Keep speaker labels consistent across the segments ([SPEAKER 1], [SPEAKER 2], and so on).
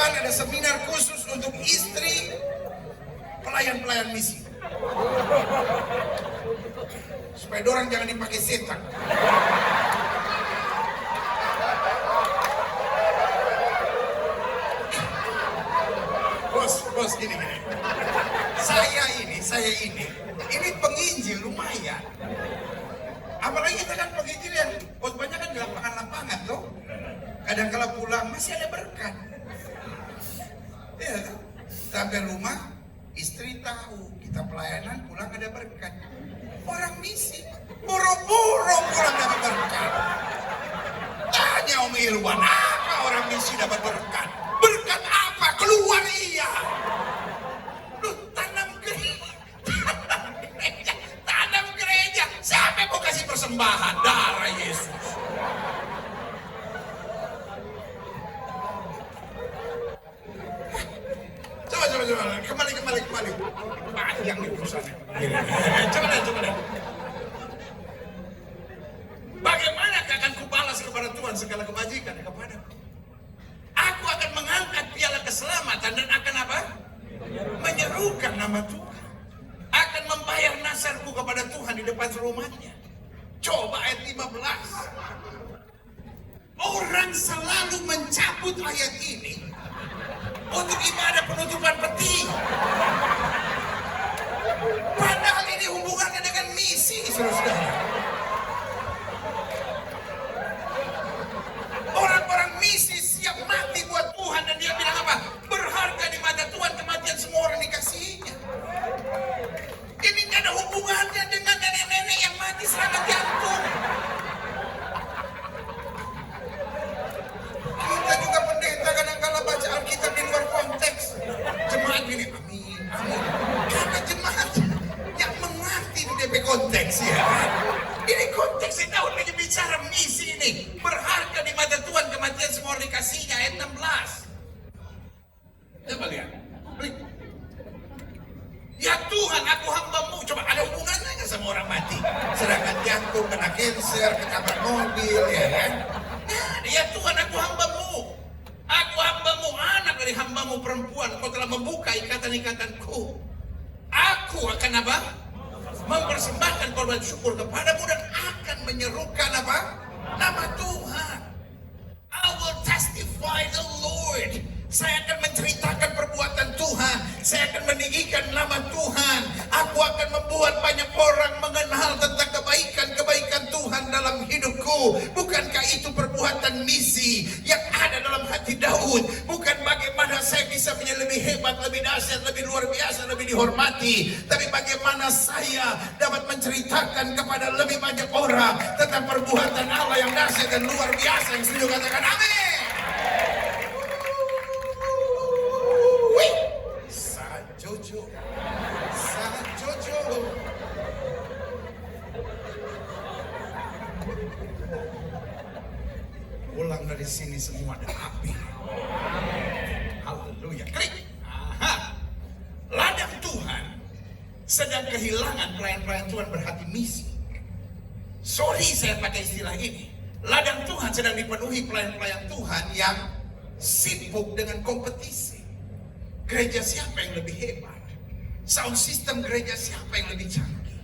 [SPEAKER 1] depan ada seminar khusus untuk istri pelayan-pelayan misi. Supaya dorang jangan dipakai setan. Bos gini. Saya ini penginjil lumayan. Apalagi kita kan penginjil yang khotbahnya kan di lapangan loh. Kadang kala pulang masih ada berkat. Ya, sampai rumah istri tahu kita pelayanan, pulang ada berkat. Orang misi boro-boro pulang dapat berkat. Tanya Om Irwan, apa orang misi dapat berkat? Berkat apa? Keluar iya. Lu tanam gereja. Siapa mau kasih persembahan darah Yesus? Coba. Kembali. Panjang nih urusannya. Coba deh. Bagaimana akan kubalas kepada Tuhan segala kebajikan kepada? Aku akan mengangkat piala keselamatan dan akan apa? Menyerukan nama Tuhan. Akan membayar nasarku kepada Tuhan di depan rumahnya. Coba ayat 15. Orang selalu mencabut ayat ini untuk ibadah penutupan peti. Padahal ini hubungannya dengan misi, saudara-saudara. Orang-orang misi siap mati buat Tuhan dan dia bilang apa? Berharga di mata Tuhan kematian semua orang dikasihinya. Ini gak ada hubungannya dengan nenek-nenek yang mati serangan jantung. Kita juga pendeta kadang-kala baca Alkitab di luar konteks. Jemaat ini, amin. Karena jemaat yang mengerti di DP konteks ya. Ini konteksnya tahun lagi bicara misi ini. Berharga di mata Tuhan kematian semua orang dikasihnya ayat 16. Coba lihat. Ya Tuhan, aku hambamu. Coba ada hubungannya nggak sama orang mati? Serangan jantung, kena cancer, ketabrak mobil, ya kan? Nah, ya Tuhan, aku hambamu. Aku hambamu, anak dari hambamu perempuan. Kau telah membuka ikatan-ikatanku. Aku akan apa? Mempersembahkan korban syukur kepadamu dan akan menyerukan apa? Nama Tuhan. I will testify the Lord. Saya akan menceritakan perbuatan Tuhan. Saya akan meninggikan nama Tuhan. Aku akan membuat banyak orang mengenal tentang kebaikan-kebaikan Tuhan dalam hidupku. Bukankah itu perbuatan misi yang ada dalam hati Daud? Bukan bagaimana saya bisa menjadi lebih hebat, lebih dahsyat, lebih luar biasa, lebih dihormati. Tapi bagaimana saya dapat menceritakan kepada lebih banyak orang tentang perbuatan Allah yang dahsyat dan luar biasa. Yang setuju katakan amin. Jojo. Pulang dari sini semua ada api. Haleluya. Klik. Aha. Ladang Tuhan sedang kehilangan pelayan-pelayan Tuhan berhati misi. Sorry saya pakai istilah ini. Ladang Tuhan sedang dipenuhi pelayan-pelayan Tuhan yang sibuk dengan kompetisi. Gereja siapa yang lebih hebat? Sound system gereja siapa yang lebih canggih?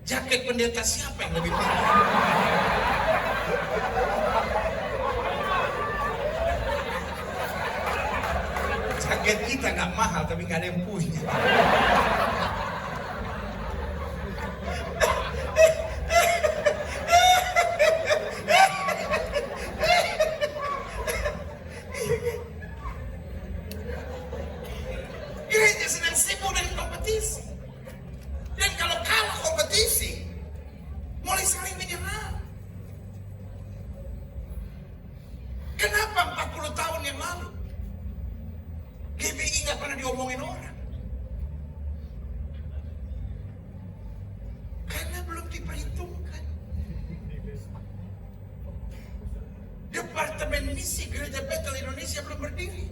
[SPEAKER 1] Jaket pendeta siapa yang lebih tinggi? Jaket kita nggak mahal tapi nggak ada yang punya. Gereja sedang sibuk dengan kompetisi. Dan kalau kalah kompetisi, mulai saling menyerang. Kenapa 40 tahun yang lalu GBI nggak pernah diomongin orang? Karena belum diperhitungkan. Departemen misi Gereja Betel Indonesia belum berdiri.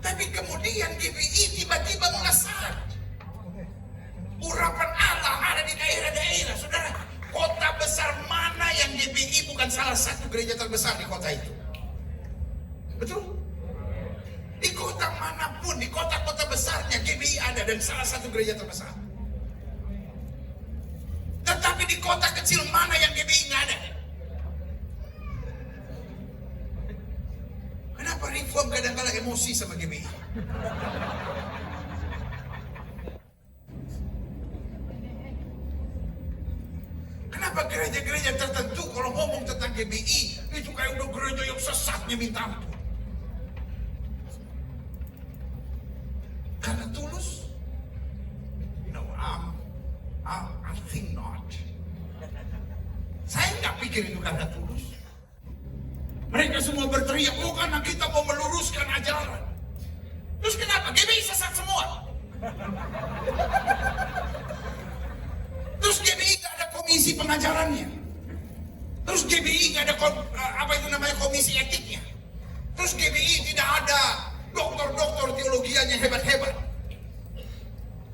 [SPEAKER 1] Tapi kemudian GBI tiba-tiba melesat. Urapan Allah ada di daerah-daerah, saudara. Kota besar gereja terbesar di kota itu. Betul? Di kota manapun, di kota-kota besarnya GBI ada dan salah satu gereja terbesar. Tetapi di kota kecil mana yang GBI nggak ada? Kenapa Reform kadang-kadang emosi sama GBI? Kenapa gereja-gereja tertentu kalau ngomong tentang GBI itu kayak udah gereja yang sesatnya minta ampun? Karena tulus? No, I think not. Saya nggak pikir itu karena tulus. Mereka semua berteriak, oh karena kita mau meluruskan ajaran. Terus kenapa? GBI sesat semua. Terus GBI nggak ada komisi pengajarannya. Terus GBI nggak ada komisi etiknya. Terus GBI tidak ada doktor-doktor teologianya hebat-hebat.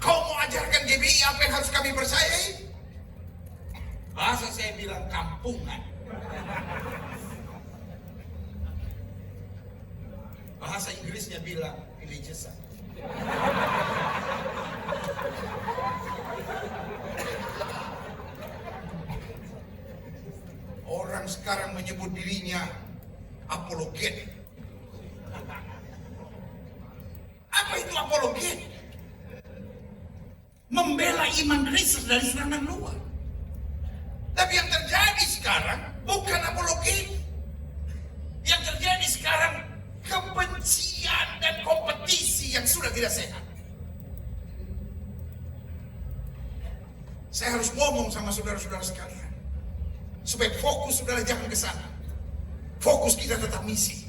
[SPEAKER 1] Kau mau ajarkan GBI apa yang harus kami percayai? Bahasa saya bilang kampungan. Bahasa Inggrisnya bilang religiousan. Orang sekarang menyebut dirinya apologet. Apa itu apologet? Membela iman Kristus dari serangan luar. Tapi yang terjadi sekarang bukan apologet. Yang terjadi sekarang kebencian dan kompetisi yang sudah tidak sehat. Saya harus ngomong sama saudara-saudara sekalian supaya fokus saudara jangan ke sana. Fokus kita tetap misi.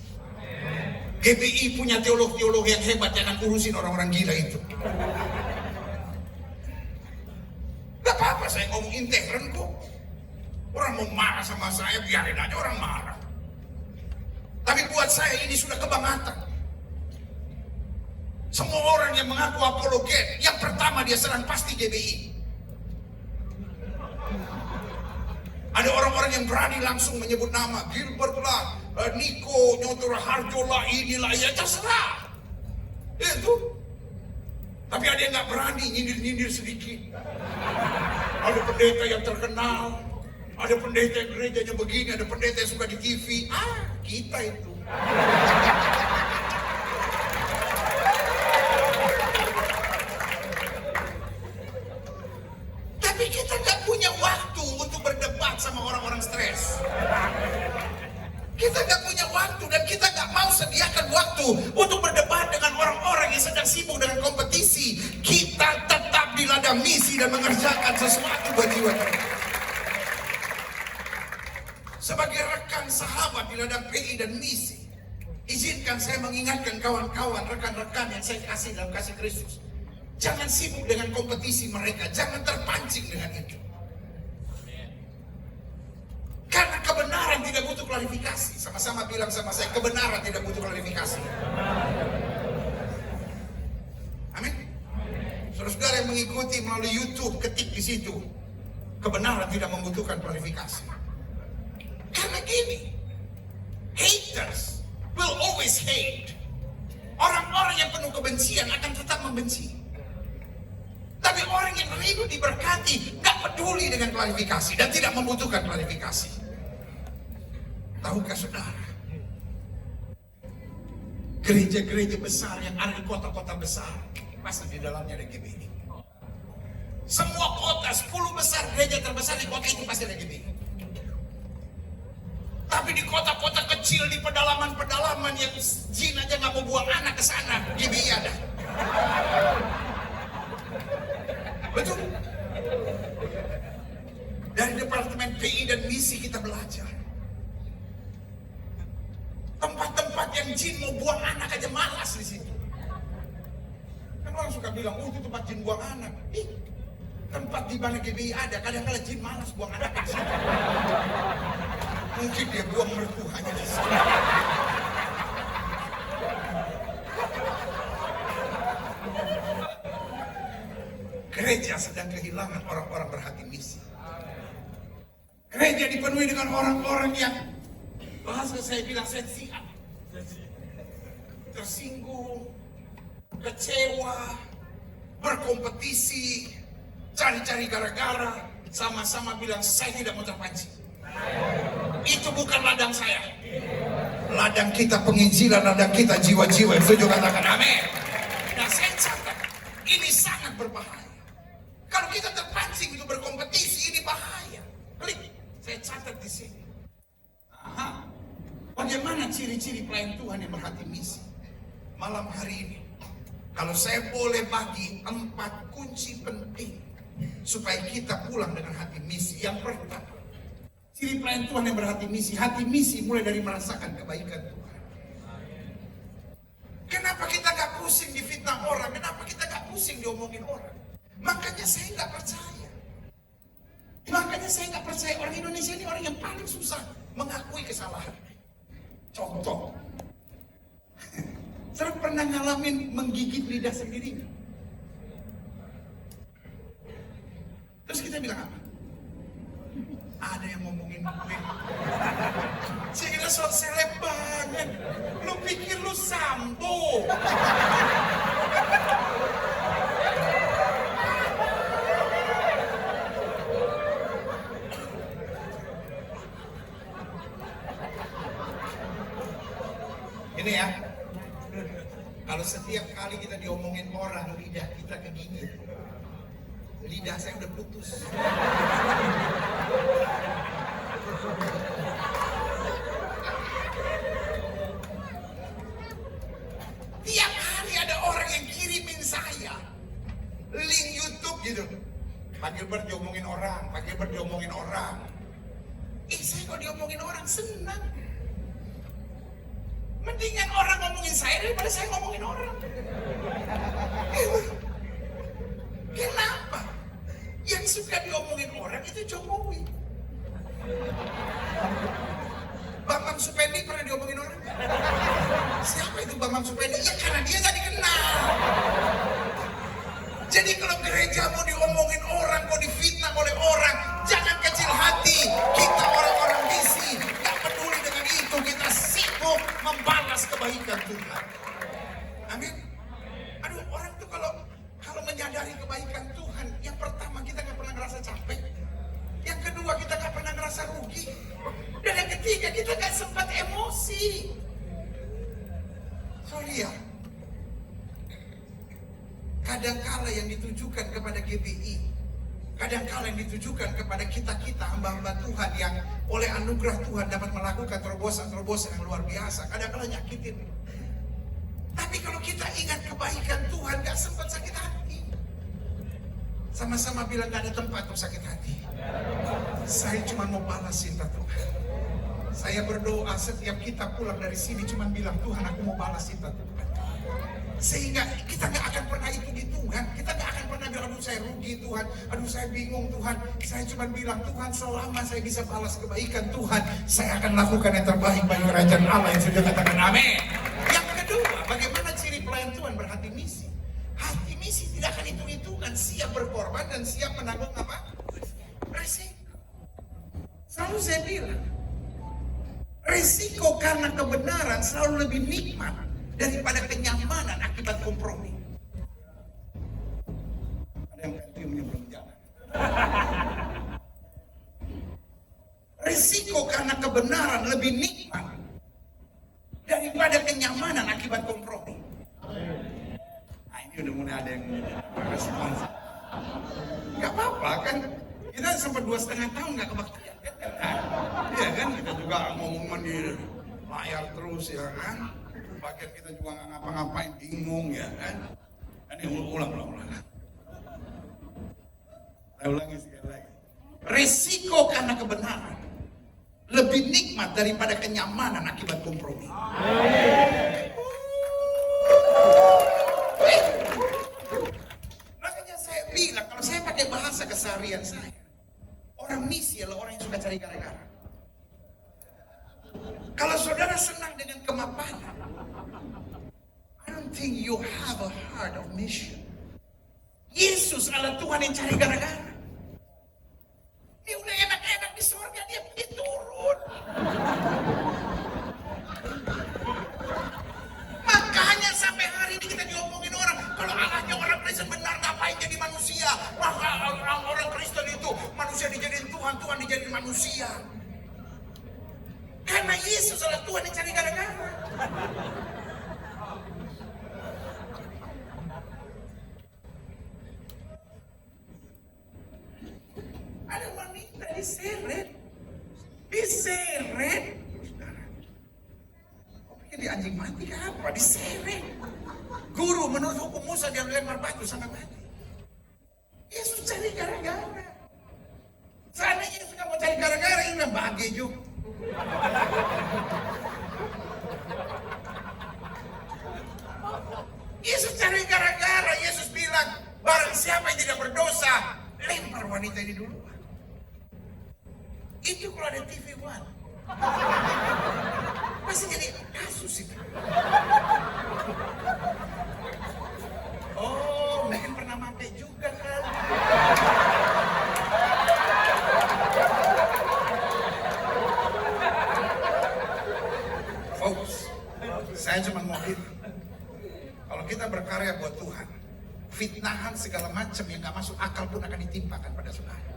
[SPEAKER 1] GBI punya teolog-teolog yang hebat, jangan urusin orang-orang gila itu. Gak apa-apa saya ngomong integran kok. Orang mau marah sama saya, biarin aja orang marah. Tapi buat saya ini sudah kebangatan. Semua orang yang mengaku apologet, yang pertama dia serang pasti GBI. Ada orang-orang yang berani langsung menyebut nama Gilbert lah, Niko, Nyotora Harjo lah, inilah, ya terserah. Itu. Tapi ada yang nggak berani nyindir-nyindir sedikit. Ada pendeta yang terkenal, ada pendeta yang gerejanya begini, ada pendeta yang suka di TV. Kita itu. Tapi kita nggak punya waktu untuk berdebat sama orang-orang stres. Kita nggak punya waktu dan kita nggak mau sediakan waktu untuk berdebat dengan orang-orang yang sedang sibuk dengan kompetisi. Kita tetap di ladang misi dan mengerjakan sesuatu buat jiwa mereka. Sebagai rekan sahabat di ladang PI dan misi, izinkan saya mengingatkan kawan-kawan, rekan-rekan yang saya kasih dalam kasih Kristus. Jangan sibuk dengan kompetisi mereka, jangan terpancing dengan itu. Karena kebenaran tidak butuh klarifikasi. Sama-sama bilang sama saya, kebenaran tidak butuh klarifikasi. Amin. Saudara-saudara yang mengikuti melalui YouTube, ketik di situ, kebenaran tidak membutuhkan klarifikasi. Karena gini, haters will always hate. Orang-orang yang penuh kebencian akan tetap membenci. Tapi orang yang rindu diberkati gak peduli dengan klarifikasi dan tidak membutuhkan klarifikasi. Tahukah saudara, gereja-gereja besar yang ada di kota-kota besar pasti di dalamnya ada GBI. Semua kota, 10 besar gereja terbesar di kota itu pasti ada GBI. Tapi di kota-kota kecil, di pedalaman-pedalaman yang jin aja gak mau buang anak ke sana, GBI ada. Betul. Dari Departemen PI dan Misi kita belajar. Tempat-tempat yang jin mau buang anak aja malas di situ. Kan orang suka bilang, itu tempat jin buang anak. Tempat di mana GBI ada, kadang-kadang jin malas buang anak di situ. Mungkin dia buang mertuanya di situ. Gereja sedang kehilangan orang-orang berhati misi. Gereja dipenuhi dengan orang-orang yang Bahasa saya bilang saya siap. Tersinggung, kecewa, berkompetisi, cari-cari gara-gara, sama-sama bilang saya tidak mau terpancing. Itu bukan ladang saya. Ladang kita penginjilan, ladang kita jiwa-jiwa. Setuju katakan amin. Nah saya catat, ini sangat berbahaya. Kalau kita terpancing untuk berkompetisi, ini bahaya. Klik, saya catat di sini. Aha. Bagaimana ciri-ciri pelayan Tuhan yang berhati misi? Malam hari ini, kalau saya boleh bagi 4 kunci penting supaya kita pulang dengan hati misi. Yang pertama, ciri pelayan Tuhan yang berhati misi. Hati misi mulai dari merasakan kebaikan Tuhan. Kenapa kita gak pusing difitnah orang? Kenapa kita gak pusing diomongin orang? Makanya saya gak percaya. Makanya saya gak percaya orang Indonesia ini orang yang paling susah mengakui kesalahan. Contoh, saya pernah ngalamin menggigit lidah sendiri. Terus kita bilang apa? Ada yang ngomongin gue. Saya kira soal seleb banget. Lu pikir lu Sambo? Ini ya, kalau setiap kali kita diomongin orang, lidah kita kegigit. Lidah saya udah putus. Tiap hari ada orang yang kirimin saya link YouTube gitu. Pak Gilbert diomongin orang, Pak Gilbert diomongin orang. Saya kok diomongin orang senang. Mendingan orang ngomongin saya daripada saya ngomongin orang. Kenapa? Yang suka diomongin orang itu Jokowi. Bambang Supendi pernah diomongin orang? Siapa itu Bambang Supendi? Ya karena dia gak dikenal. Jadi kalau gereja mau diomongin orang, mau difitnah oleh orang, jangan kecil hati. Kita orang-orang misi, gak peduli dengan itu. Kita sibuk membalas kebaikan Tuhan. Amin. Aduh, orang tuh kalau menyadari kebaikan Tuhan, yang pertama kita gak pernah ngerasa capek. Yang kedua kita gak pernah ngerasa rugi. Dan yang ketiga kita gak sempat emosi. Sorry ya. Kadangkala yang ditujukan kepada GBI, kadangkala yang ditujukan kepada kita-kita hamba-hamba Tuhan yang oleh anugerah Tuhan dapat melakukan terobosan-terobosan yang luar biasa, kadangkala nyakitin. Tapi kalau kita ingat kebaikan Tuhan, gak sempat sakit hati. Sama-sama bilang gak ada tempat untuk sakit hati. Saya cuma mau balas cinta Tuhan. Saya berdoa setiap kita pulang dari sini cuma bilang, Tuhan aku mau balas cinta Tuhan. Sehingga kita gak akan pernah hitung-hitungan. Kita gak akan pernah bilang, aduh saya rugi Tuhan, aduh saya bingung Tuhan. Saya cuma bilang, Tuhan selama saya bisa balas kebaikan Tuhan, saya akan lakukan yang terbaik bagi kerajaan Allah yang sudah katakan amin. Yang kedua, bagaimana ciri pelayan Tuhan berhati misi? Hati misi tidak akan hitung-hitungan, siap berkorban dan siap menanggung apa? Resiko. Selalu saya bilang, resiko karena kebenaran selalu lebih nikmat daripada kenyamanan akibat kompromi. Ada yang pentingnya belum jalan. Resiko karena kebenaran lebih nikmat daripada kenyamanan akibat kompromi. Nah ini udah mulai ada yang respons. Gak apa-apa kan, kita sempat 2,5 tahun gak kebaktian kan? Iya kan, kita juga ngomong di layar terus ya kan. Bagian kita juga nggak ngapa-ngapain, bingung ya kan. Ini ulang. Saya ulangi sekali lagi. Resiko karena kebenaran lebih nikmat daripada kenyamanan akibat kompromi. Makanya saya bilang, kalau saya pakai bahasa keseharian saya, orang misi adalah orang yang suka cari gara-gara. Kalau saudara senang dengan kemapanan, I don't think you have a heart of mission. Yesus adalah Tuhan yang cari gara-gara. Dia udah enak-enak di surga, dia pergi turun. manusia. Karena Yesus adalah Tuhan yang cari gara-gara. Ada wanita diseret. Kok pikir di anjing mati ke apa? Diseret. Guru menurut hukum Musa dia lempar batu sampai mati. Yesus cari gara-gara. Seandainya Yesus nggak mau cari gara-gara, ini udah bahagia juga. Yesus cari gara-gara. Yesus bilang, barang siapa yang tidak berdosa, lempar wanita ini dulu. Itu kalau ada TV One, pasti jadi kasus itu. Oh, mungkin pernah mampir juga kan. Folks, saya cuma mau bilang, kalau kita berkarya buat Tuhan, fitnahan segala macam yang gak masuk akal pun akan ditimpakan pada saudara.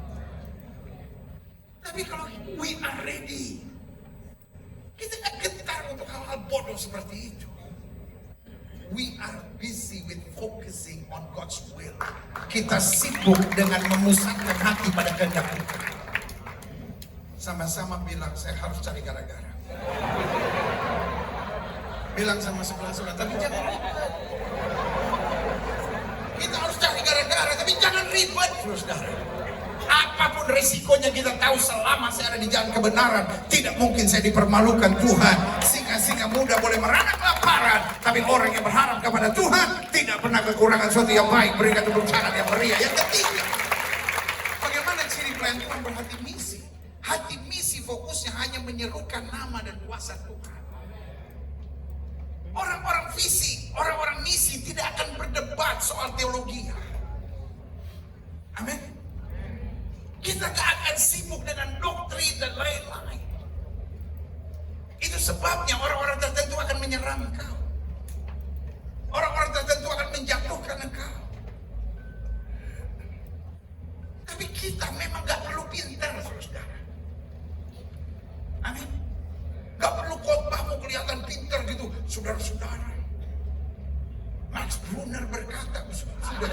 [SPEAKER 1] Tapi kalau we are ready, kita gak gentar untuk hal-hal bodoh seperti itu. We are busy with focusing on God's will. Kita sibuk dengan memusatkan hati pada kehendak Tuhan. Sama-sama bilang, saya harus cari gara-gara. Bilang sama sebelah saudara, tapi jangan ribet. Kita harus cari gara-gara, tapi jangan ribet, saudara. Apapun resikonya kita tahu selama saya ada di jalan kebenaran, tidak mungkin saya dipermalukan Tuhan. Singa-singa muda boleh merana kelaparan, tapi orang yang berharap kepada Tuhan tidak pernah kekurangan sesuatu yang baik, berikan tepuk tangan yang meriah. Yang ketiga, bagaimana ciri pelayan Tuhan berhati misi? Hati misi fokusnya hanya menyerukan nama dan kuasa Tuhan. Orang-orang visi, orang-orang misi tidak akan berdebat soal teologi. Amin. Kita gak akan sibuk dengan doktrin dan lain-lain. Itu sebabnya orang-orang tertentu akan menyerang engkau. Orang-orang tertentu akan menjatuhkan engkau. Tapi kita memang gak perlu pintar, saudara. Amin. Gak perlu khotbahmu kelihatan pintar gitu, saudara-saudara. Max Brunner berkata, sudah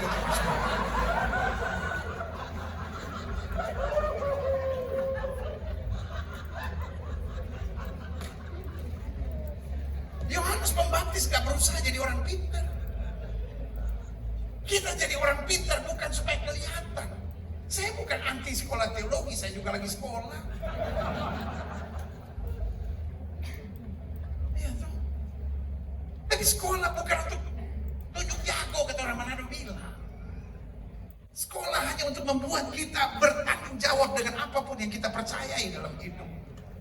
[SPEAKER 1] Yohanes Pembaptis gak berusaha jadi orang pintar. Kita jadi orang pintar bukan supaya kelihatan. Saya bukan anti sekolah teologi, saya juga lagi sekolah. Ya, toh. Tapi sekolah bukan untuk tunjuk jago, kata orang Manado bilang. Sekolah hanya untuk membuat kita bertanggung jawab dengan apapun yang kita percayai dalam hidup.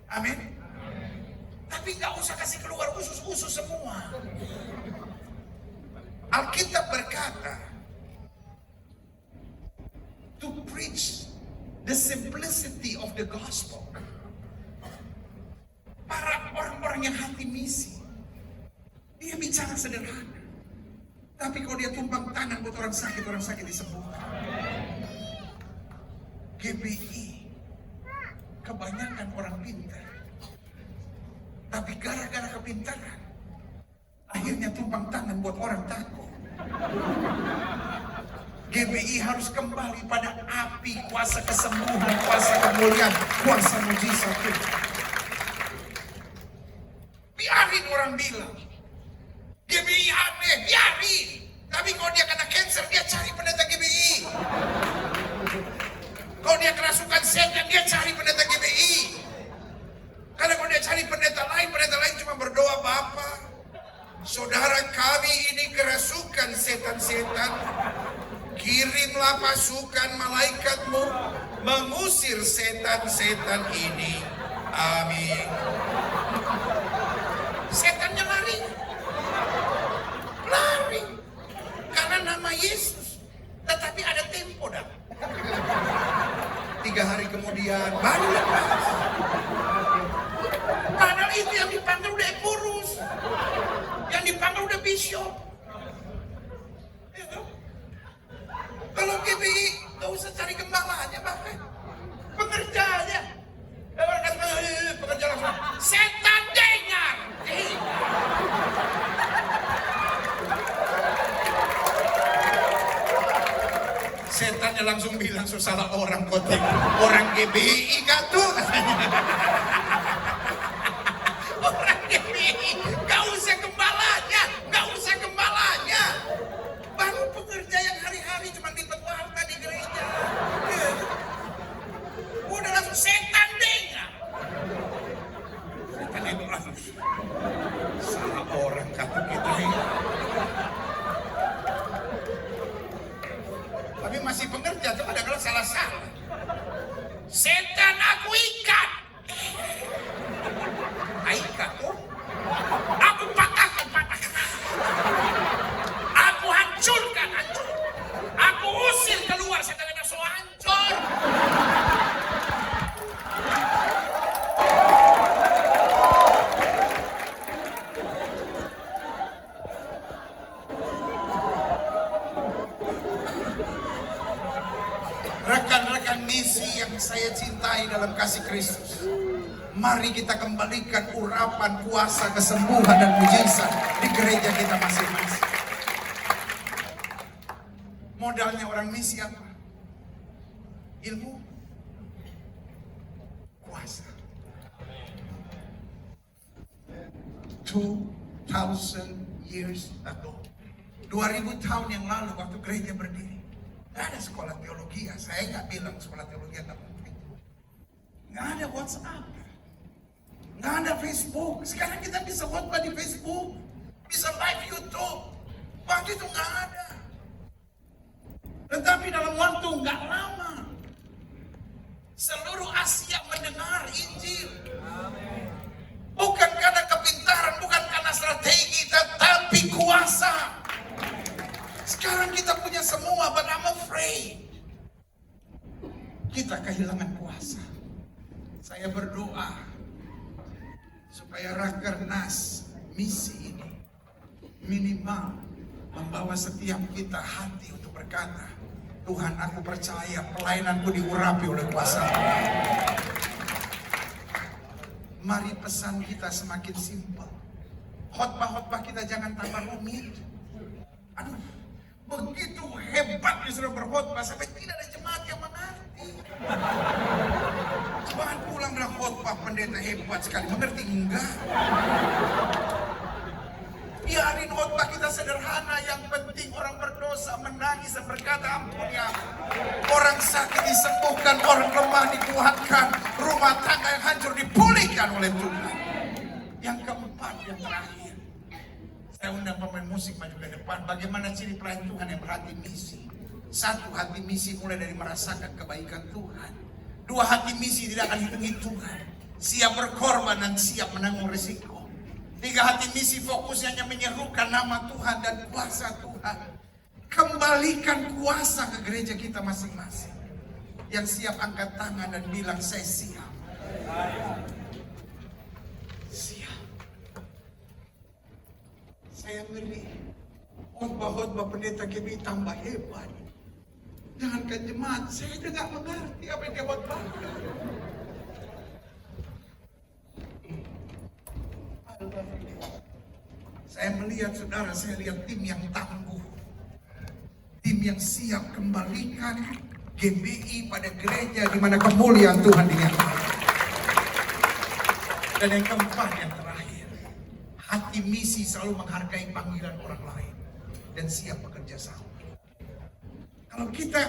[SPEAKER 1] Amin. Tapi nggak usah kasih keluar usus-usus semua. Alkitab berkata, to preach the simplicity of the gospel. Para orang-orang yang hati misi, dia bicara sederhana. Tapi kalau dia tumpang tangan buat orang sakit disembuhkan. GBI, kebanyakan orang pintar. Tapi gara-gara kepintaran, akhirnya tumpang tangan buat orang takut. GBI harus kembali pada api kuasa kesembuhan, kuasa kemuliaan, kuasa mujizat Tuhan. Biarin orang bilang, GBI aneh, biarin. Tapi kalau dia kena cancer, dia cari pendeta GBI. Kalau dia kerasukan setan, dia cari pendeta GBI. Karena kalau dia cari pendeta lain cuma berdoa, Bapak, saudara kami ini kerasukan setan-setan. Kirimlah pasukan malaikatmu mengusir setan-setan ini. Amin. Setannya lari. Karena nama Yesus. Tetapi ada tempo dah. 3 hari kemudian baru lepas. Padahal itu yang dipanggil udah Epurus. Yang dipanggil udah Bishop. Itu. Kalau GBI gak usah cari gembalanya bahkan. Pengerja aja. Saya langsung bilang, so salah orang kotek. Orang GBI gak tuh? Orang GBI, gak usah gembalanya, gak usah gembalanya. Baru pekerja yang hari-hari cuma lipat warta di gereja. Udah langsung setan deh. Setan itu langsung salah orang kata kita ini. Tapi masih pengerja tuh ada kalau salah-salah. Setan aku ikat. Ikat tuh. Aku patahkan. Aku hancurkan. Aku usir keluar setan itu so hancur. Rekan-rekan misi yang saya cintai dalam kasih Kristus, mari kita kembalikan urapan kuasa kesembuhan dan mujizat di gereja kita masing-masing. Modalnya orang misi apa? Ilmu, kuasa. 2000 years ago, 2000 tahun yang lalu waktu gereja berdiri, nggak ada sekolah teologi. Saya nggak bilang sekolah teologi nggak penting. Nggak ada WhatsApp, nggak ada Facebook. Sekarang kita bisa khotbah di Facebook, bisa live YouTube. Waktu itu nggak ada. Tetapi dalam waktu nggak lama, seluruh Asia mendengar Injil. Bukan karena kepintaran, bukan karena strategi, tetapi kuasa. Sekarang kita punya semua, but I'm afraid kita kehilangan kuasa. Saya berdoa supaya Rakernas misi ini minimal membawa setiap kita hati untuk berkata, Tuhan, aku percaya pelayananku diurapi oleh kuasa. Mari pesan kita semakin simpel. Khotbah-khotbah kita jangan tambah rumit. Aduh, begitu hebat disuruh berkhotbah sampai tidak ada jemaat yang mengerti. Jangan pulang dengan khotbah pendeta hebat sekali, mengerti enggak? Biarin khotbah kita sederhana, yang penting orang berdosa menangis dan berkata ampun ya. Orang sakit disembuhkan, orang lemah dikuatkan, rumah tangga yang hancur dipulihkan oleh Tuhan. Yang keempat, yang terakhir, saya undang pemain musik maju ke depan. Bagaimana ciri pelayan Tuhan yang berhati misi? Satu, hati misi mulai dari merasakan kebaikan Tuhan. Dua, hati misi tidak akan hitung-hitungan, siap berkorban dan siap menanggung risiko. Tiga, hati misi fokusnya hanya menyerukan nama Tuhan dan kuasa Tuhan. Kembalikan kuasa ke gereja kita masing-masing. Yang siap angkat tangan dan bilang, saya siap. Siap. Saya ngeri. Khotbah-khotbah pendeta GBI tambah hebat. Jangankan jemaat, saya juga gak mengerti apa yang dia khotbahkan. Saya melihat saudara, saya lihat tim yang tangguh, tim yang siap kembalikan GBI pada gereja di mana kemuliaan Tuhan dinyatakan. Dan yang keempat, yang terakhir, hati misi selalu menghargai panggilan orang lain dan siap bekerja sama. Kalau kita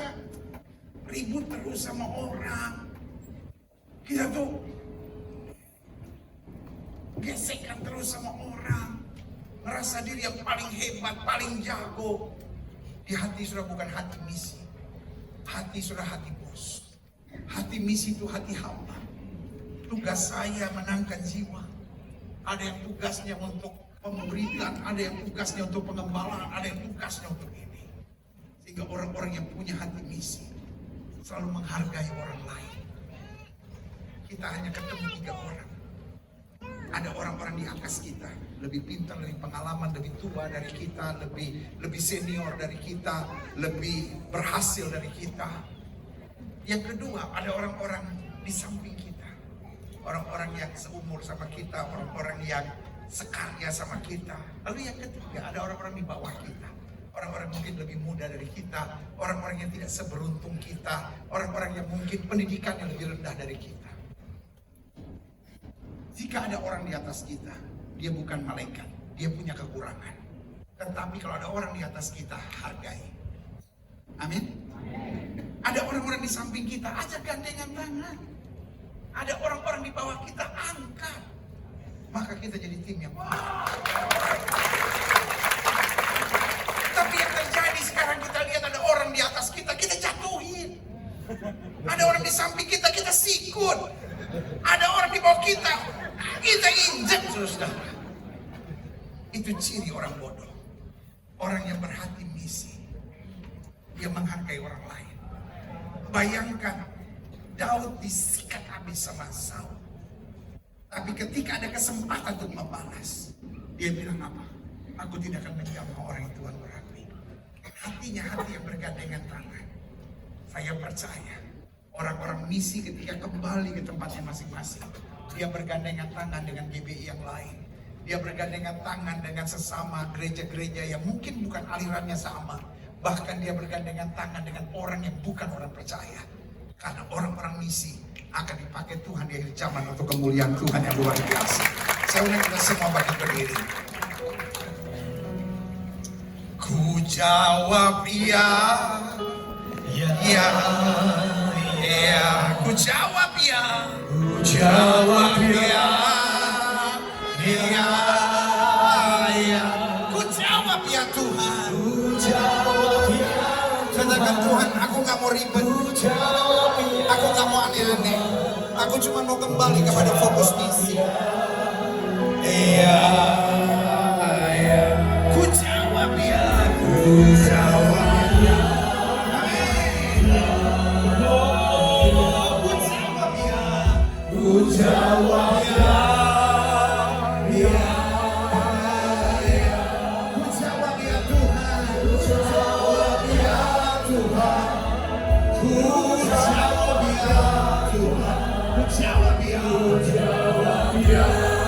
[SPEAKER 1] ribut terus sama orang, kita tuh gesekan terus sama orang, merasa diri yang paling hebat, paling jago. Di hati sudah bukan hati misi, hati sudah hati bos. Hati misi itu hati hamba. Tugas saya menangkan jiwa. Ada yang tugasnya untuk pemberitaan, ada yang tugasnya untuk pengembalaan, ada yang tugasnya untuk ini. Sehingga orang-orang yang punya hati misi selalu menghargai orang lain. Kita hanya ketemu 3 orang. Ada orang-orang di atas kita, lebih pintar, lebih pengalaman, lebih tua dari kita, lebih senior dari kita, lebih berhasil dari kita. Yang kedua, ada orang-orang di samping kita, orang-orang yang seumur sama kita, orang-orang yang sekarya sama kita. Lalu yang ketiga, ada orang-orang di bawah kita, orang-orang mungkin lebih muda dari kita, orang-orang yang tidak seberuntung kita, orang-orang yang mungkin pendidikannya lebih rendah dari kita. Jika ada orang di atas kita, dia bukan malaikat, dia punya kekurangan. Tetapi kalau ada orang di atas kita, hargai. Amin. Ada orang-orang di samping kita, ajak gandengan tangan. Ada orang-orang di bawah kita, angkat. Maka kita jadi tim yang kuat. Tapi yang terjadi sekarang, kita lihat ada orang di atas kita, kita jatuhin. Ada orang di samping kita, kita sikut. Ada orang di bawah kita, kita injek, saudara. Itu ciri orang bodoh. Orang yang berhati misi. Dia menghargai orang lain. Bayangkan, Daud disikat habis sama Saul. Tapi ketika ada kesempatan untuk membalas, dia bilang apa? Aku tidak akan menjamah orang yang Tuhan berhati. Hatinya hati yang bergandengan tangan. Saya percaya orang-orang misi ketika kembali ke tempatnya masing-masing, dia bergandengan tangan dengan GBI yang lain. Dia bergandengan tangan dengan sesama gereja-gereja yang mungkin bukan alirannya sama. Bahkan dia bergandengan tangan dengan orang yang bukan orang percaya. Karena orang-orang misi akan dipakai Tuhan di akhir zaman untuk kemuliaan Tuhan yang luar biasa. Saya undang kita semua bagi berdiri. Ku jawab ya, ya, ya. Ku jawab ya, ku jawab ya, ya, ya. Ku jawab ya Tuhan, ku jawab ya. Katakan Tuhan, aku gak mau ribet, aku gak mau aneh-aneh, aku cuma mau kembali kepada fokus misi. Iya, iya. Ku jawab ya, ku jawab ya. Ku jawab ya, ku jawab ya. Iya, iya. Ku jawab ya Tuhan, ku jawab ya Tuhan. Ku jawab ya Tuhan, ku jawab ya, ku jawab ya.